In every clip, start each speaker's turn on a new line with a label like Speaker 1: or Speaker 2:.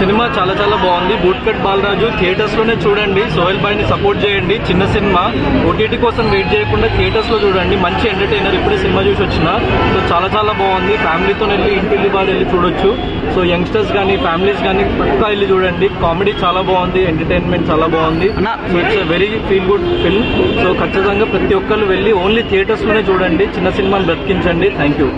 Speaker 1: Cinema చాలా చాలా బాగుంది. బూట్ కట్ బాలరాజు థియేటర్స్ లోనే చూడండి. సోహెల్ భాయ్ ని సపోర్ట్ చేయండి. చిన్న సినిమా, ఓటీటీ కోసం వెయిట్ చేయకుండా థియేటర్స్ లో చూడండి. మంచి ఎంటర్టైనర్. ఇప్పుడే సినిమా చూసి వచ్చిన. సో చాలా చాలా బాగుంది. ఫ్యామిలీతో వెళ్ళి ఇంటిల్లి బాధ వెళ్ళి చూడొచ్చు. సో యంగ్స్టర్స్ కానీ ఫ్యామిలీస్ కానీ పక్కా వెళ్ళి చూడండి. కామెడీ చాలా బాగుంది, ఎంటర్టైన్మెంట్ చాలా బాగుంది. So it's very feel good film. So ఖచ్చితంగా ప్రతి ఒక్కరు వెళ్ళి ఓన్లీ థియేటర్స్ లోనే చూడండి. చిన్న సినిమాని బ్రతికించండి. Thank you.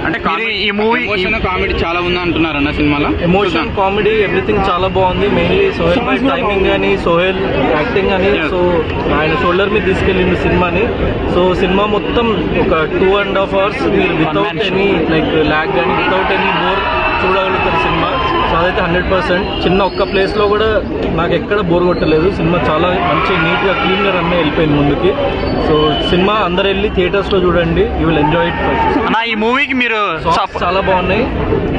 Speaker 2: అంటే ఈ మూవీ కామెడీ చాలా ఉంది అంటున్నారు అన్న సినిమాలో.
Speaker 1: ఎమోషన్, కామెడీ, ఎవ్రీథింగ్ చాలా బాగుంది. మెయిన్లీ సోహెల్ భాయ్ టైమింగ్ కానీ, సోహెల్ యాక్టింగ్ కానీ, సో ఆయన షోల్డర్ మీద తీసుకెళ్ళింది సినిమాని. సో సినిమా మొత్తం ఒక 2.5 hours మీరు వితౌట్ ఎనీ లైక్ ల్యాగ్ కానీ వితౌట్ ఎనీ బోర్ చూడగలుగుతారు సినిమా. సో అదైతే 100%. చిన్న ఒక్క ప్లేస్ లో కూడా నాకు ఎక్కడ బోర్ కొట్టలేదు. సినిమా చాలా మంచి నీట్ గా క్లీన్ గా రన్ వెళ్ళిపోయింది ముందుకి. సో సినిమా అందరు వెళ్ళి థియేటర్స్ లో చూడండి. You will enjoy it first.
Speaker 2: ఈ మూవీకి మీరు
Speaker 1: చాలా బాగున్నాయి.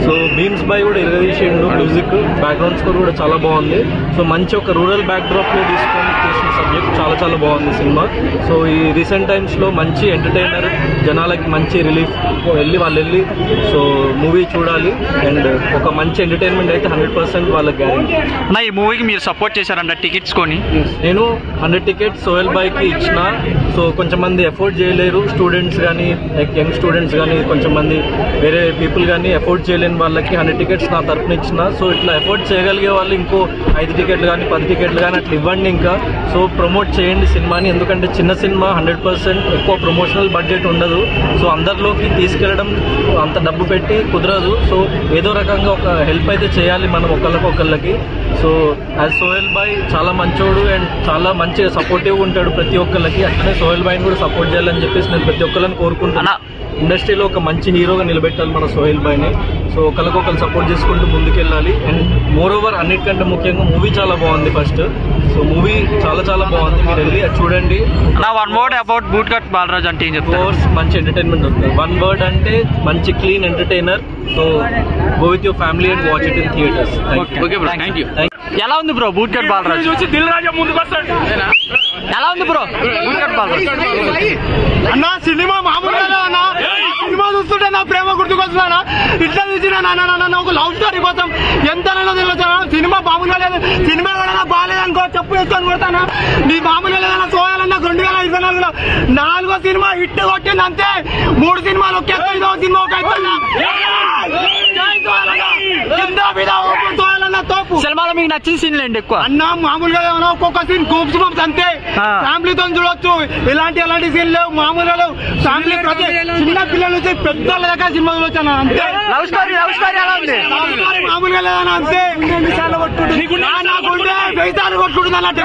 Speaker 1: సో బీమ్స్ బాయ్ కూడా ఇరగదీసిండు. మ్యూజిక్, బ్యాక్గ్రౌండ్ స్కోర్ కూడా చాలా బాగుంది. సో మంచి ఒక రూరల్ బ్యాక్ డ్రాప్ లో తీసుకొని చేసిన సబ్జెక్ట్ చాలా చాలా బాగుంది సినిమా. సో ఈ రీసెంట్ టైమ్స్ లో మంచి ఎంటర్టైనర్, జనాలకి మంచి రిలీఫ్ వాళ్ళు వెళ్ళి సో మూవీ చూడాలి. అండ్ ఒక మంచి ఎంటర్టైన్మెంట్ అయితే 100% వాళ్ళకి గ్యారెంటీ.
Speaker 2: ఈ మూవీకి మీరు సపోర్ట్ చేశారంట టికెట్స్ కొని.
Speaker 1: నేను 100 tickets సోహెల్ భాయ్ కి ఇచ్చిన. సో కొంచెం మంది ఎఫోర్డ్ చేయలేరు, స్టూడెంట్స్ కానీ లైక్ యంగ్ స్టూడెంట్స్ కానీ కొంచెం మంది వేరే పీపుల్ కానీ ఎఫోర్డ్ చేయలేని వాళ్ళకి 100 tickets నా తరఫున ఇచ్చిన. సో ఇట్లా ఎఫోర్డ్ చేయగలిగే వాళ్ళు ఇంకో 5 tickets కానీ 10 tickets కానీ అట్లా ఇవ్వండి. ఇంకా సో ప్రమోట్ చేయండి సినిమాని. ఎందుకంటే చిన్న సినిమా 100% ఎక్కువ ప్రమోషనల్ బడ్జెట్ ఉండదు. సో అందరిలోకి తీసుకెళ్ళడం అంత డబ్బు పెట్టి కుదరదు. సో ఏదో రకంగా ఒక హెల్ప్ అయితే చేయాలి మనం ఒకళ్ళకి. సో యాజ్ సోహెల్ భాయ్ చాలా మంచోడు అండ్ చాలా మంచిగా సపోర్టివ్ ఉంటాడు ప్రతి ఒక్కళ్ళకి. అట్లనే సోహెల్ భాయ్ని కూడా సపోర్ట్ చేయాలని చెప్పేసి నేను ప్రతి ఒక్కళ్ళని కోరుకుంటున్నా. ఇండస్ట్రీలో ఒక మంచి హీరోగా నిలబెట్టాలి మన సోహెల్ భాయ్ని. సో ఒకరికొకరు సపోర్ట్ చేసుకుంటూ ముందుకెళ్ళాలి. అండ్ మోర్ ఓవర్ అన్నిటికంటే ముఖ్యంగా మూవీ చాలా బాగుంది ఫస్ట్. సో మూవీ చాలా చాలా బాగుంది. మీరు వెళ్ళి అది చూడండి.
Speaker 2: One word about boot cut Balaraj అంటే ఏం చెప్తారు?
Speaker 1: మంచి ఎంటర్టైన్మెంట్ ఉంటుంది. వన్ వర్డ్ అంటే మంచి clean entertainer. So go with your family and watch it in theatres.
Speaker 2: Thank you. ఎలా ఉంది బ్రో బూట్ కట్ బాలరాజ్? చూసి దిల్ రాజా ముందుకు వస్తాడు. ఎలా ఉంది బ్రో బూట్ కట్ బాలరాజ్?
Speaker 3: అన్న సినిమా మామూలుగా అన్న. సినిమా చూస్తుంటే నా ప్రేమ గుర్తుకొస్తున్నా. ఇట్లా చూసినా నాన్న ఒక లవ్ స్టోరీ కోసం ఎంతనైనా తెలియదు. సినిమా మామూలుగా లేదు. సినిమా కూడా బాగాలేదనుకో చెప్పు వేసుకొని కొడతానా. నీ మామూలుగా లేదన్నా సోయాలన్నా 2024లో 4వ సినిమా హిట్ కొట్టింది అంతే. 3 సినిమాలు ఒకే 5వ సినిమా ఒక
Speaker 2: సినిమాలో మీకు నచ్చిన సీన్లు ఏంటి ఎక్కువ?
Speaker 3: అన్న మామూలుగా ఒక్కొక్క సీన్ గూప్స్ బంప్స్ అంతే. ఫ్యామిలీతో చూడొచ్చు. ఇలాంటి సీన్ లేవు, మామూలుగా లేవు. ఫ్యామిలీ ప్రతి చిన్న పిల్లల నుంచి పెద్దల దాకా సినిమా చూడొచ్చాను అంతే.
Speaker 2: లవ్ స్టోరీ ఎలా ఉంది?
Speaker 3: మామూలుగా లేదన్నా అంతే. నాకుంటే 1000 సార్లు కొట్టుకుంటుంది అన్నట్టు.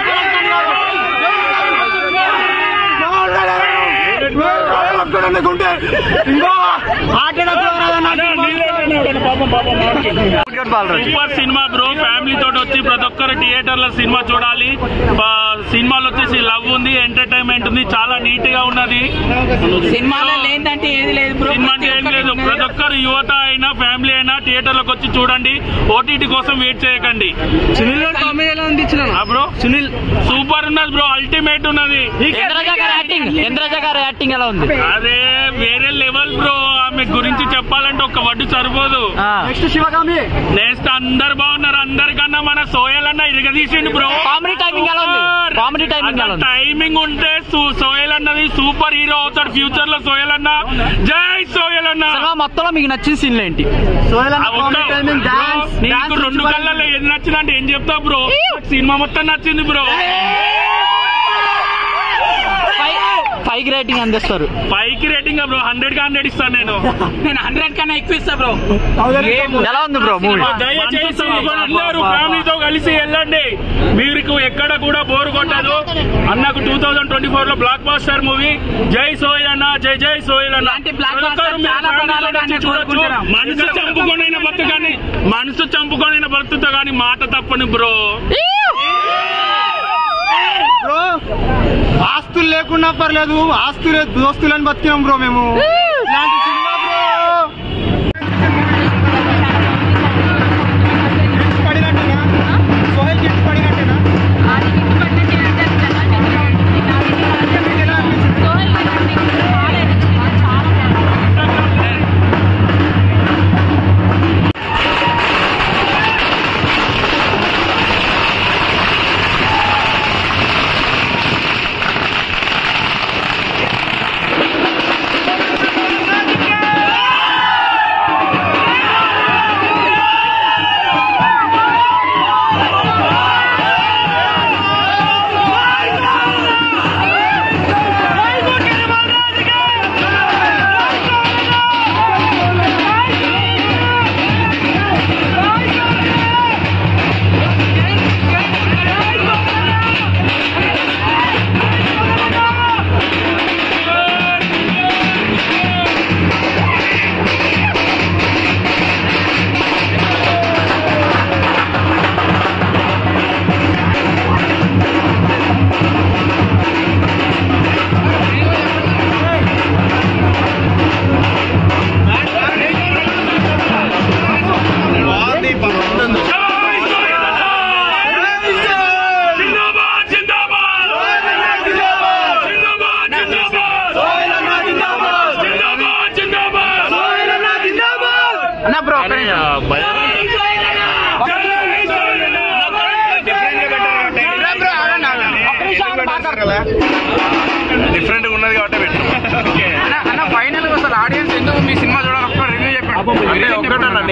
Speaker 4: Super cinema bro. ఫ్యామిలీ తోటి వచ్చి ప్రతి ఒక్కరు థియేటర్ లో సినిమా చూడాలి. సినిమాలో వచ్చేసి లవ్ ఉంది, ఎంటర్టైన్మెంట్ ఉంది, చాలా నీట్ గా ఉన్నది.
Speaker 5: సినిమాలో లేదంటే ఏది లేదు బ్రో.
Speaker 4: సినిమా అంటే ఏం లేదు. ప్రతి ఒక్కరు యువత అయినా ఫ్యామిలీ అయినా థియేటర్ లోకి వచ్చి చూడండి. ఓటీటీ కోసం వెయిట్ చేయకండి.
Speaker 5: సునీల్ కామెడీ ఎలా అందించిన
Speaker 4: బ్రో? సునీల్ సూపర్ ఉన్నది బ్రో. అల్టిమేట్ ఉన్నది.
Speaker 2: ఇంద్రజ గారి యాక్టింగ్ ఎలా ఉంది?
Speaker 4: అదే వేరే లెవెల్ బ్రో. ఆమె గురించి చెప్పాలంటే ఒక వడ్డు సరిపోదు. నెక్స్ట్ అందరు బాగున్నారు. అందరికన్నా మన సోయల్ అన్న ఇరగదీసిండు బ్రో.
Speaker 2: కామెడీ టైమింగ్ ఎలా ఉంది?
Speaker 4: టైమింగ్ ఉంటే సోయల్ అన్నది సూపర్ హీరో అవుతాడు ఫ్యూచర్ లో. సోయల్ అన్న, జై సోయల్ అన్న.
Speaker 2: మొత్తంలో మీకు నచ్చిన సీన్లు ఏంటి?
Speaker 4: నీకు 2 కళ్ళల్లో ఏది నచ్చిందంటే ఏం చెప్తావు బ్రో? సినిమా మొత్తం నచ్చింది బ్రో.
Speaker 2: 5కి రేటింగ్ అందిస్తారు.
Speaker 4: 5కి రేటింగ్ బ్రో. 100కి 100 ఇస్తాను నేను.
Speaker 5: 100 కన్నా ఎక్కువ ఇస్తా బ్రో.
Speaker 2: ఎలా ఉంది బ్రో మూవీ?
Speaker 4: దయచేసి అందరూ ఫ్యామిలీతో కలిసి వెళ్ళండి. మీకు ఎక్కడ కూడా బోర్ కొట్టదు. అన్నకు 2024 లో బ్లాక్ బాస్టర్ మూవీ. జై సోయల్ అన్న, జై జై సోయల్ అన్న. మనసు చంపుకొనైనా బతుకుతా కానీ మాట తప్పని బ్రో.
Speaker 3: ఆస్తులు లేకున్నా పర్లేదు, ఆస్తులే దోస్తులని బతికినాం బ్రో మేము. ఇలాంటి సినిమా బ్రో పడినట్టేనా? సోహెల్ గిఫ్ట్ పడినట్టేనా?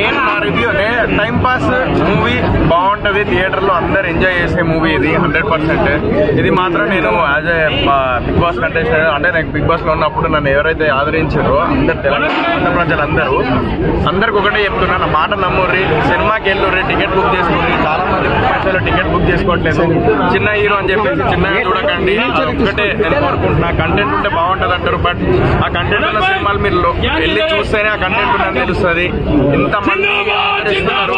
Speaker 6: నేను నా రివ్యూ టైం పాస్ మూవీ బాగుంటది, థియేటర్ లో అందరు ఎంజాయ్ చేసే మూవీ ఇది 100%. ఇది మాత్రం నేను as a Bigg Boss contestant, అంటే నాకు బిగ్ బాస్ లో ఉన్నప్పుడు నన్ను ఎవరైతే ఆదరించారో అందరు తెలంగాణ ప్రజలందరూ అందరికి ఒకటే చెప్తున్నా, నా మాట నమ్ముర్రి, సినిమాకి వెళ్ళుర్రి, టికెట్ బుక్ చేసుకోండి. చాలా మంది ప్రపంచంలో టికెట్ బుక్ చేసుకోవట్లేదు, చిన్న హీరో అని చెప్పేసి చిన్నగా చూడకండి. ఒకటే నేను కోరుకుంటున్నా, కంటెంట్ ఉంటే బాగుంటది అంటారు, బట్ ఆ కంటెంట్ ఉన్న సినిమాలు మీరు వెళ్ళి చూస్తేనే ఆ కంటెంట్ ఉన్నది తెలుస్తుంది. ఇంతమంది ఆదరిస్తున్నారు,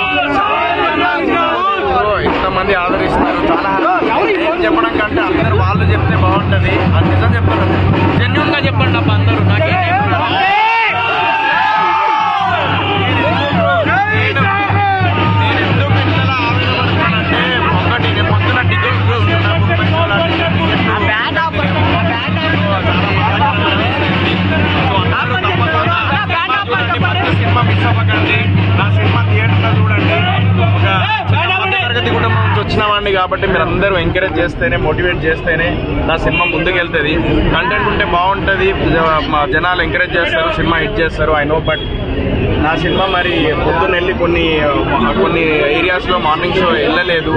Speaker 6: చాలా చెప్పడం కంటే అందరు వాళ్ళు చెప్తే బాగుంటది అని నిజం చెప్తున్నారు.
Speaker 2: జెన్యూన్ గా చెప్పండి అబ్బా అందరూ.
Speaker 6: నేను ఎందుకు ఇంతలా ఆవేదపడుతున్నానంటే, ఒకటి నేను పొద్దున టికెట్ సినిమా మిస్ అవ్వకండి, నా సినిమా థియేటర్లో చూడండి. ఒక తరగతి కుటుంబం నుంచి వచ్చిన వాడిని కాబట్టి మీరు అందరూ ఎంకరేజ్ చేస్తేనే, మోటివేట్ చేస్తేనే నా సినిమా ముందుకు వెళ్తుంది. కంటెంట్ ఉంటే బాగుంటుంది, జనాలు ఎంకరేజ్ చేస్తారు, సినిమా హిట్ చేస్తారు, ఐ నో. బట్ నా సినిమా మరి పొద్దున్న వెళ్ళి కొన్ని ఏరియాస్లో మార్నింగ్ షో వెళ్ళలేదు.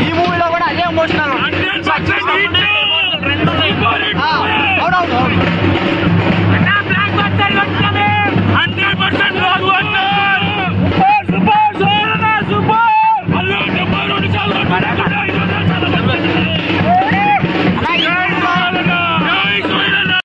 Speaker 2: ఈ మూవీలో కూడా అదే ఎమోషనల్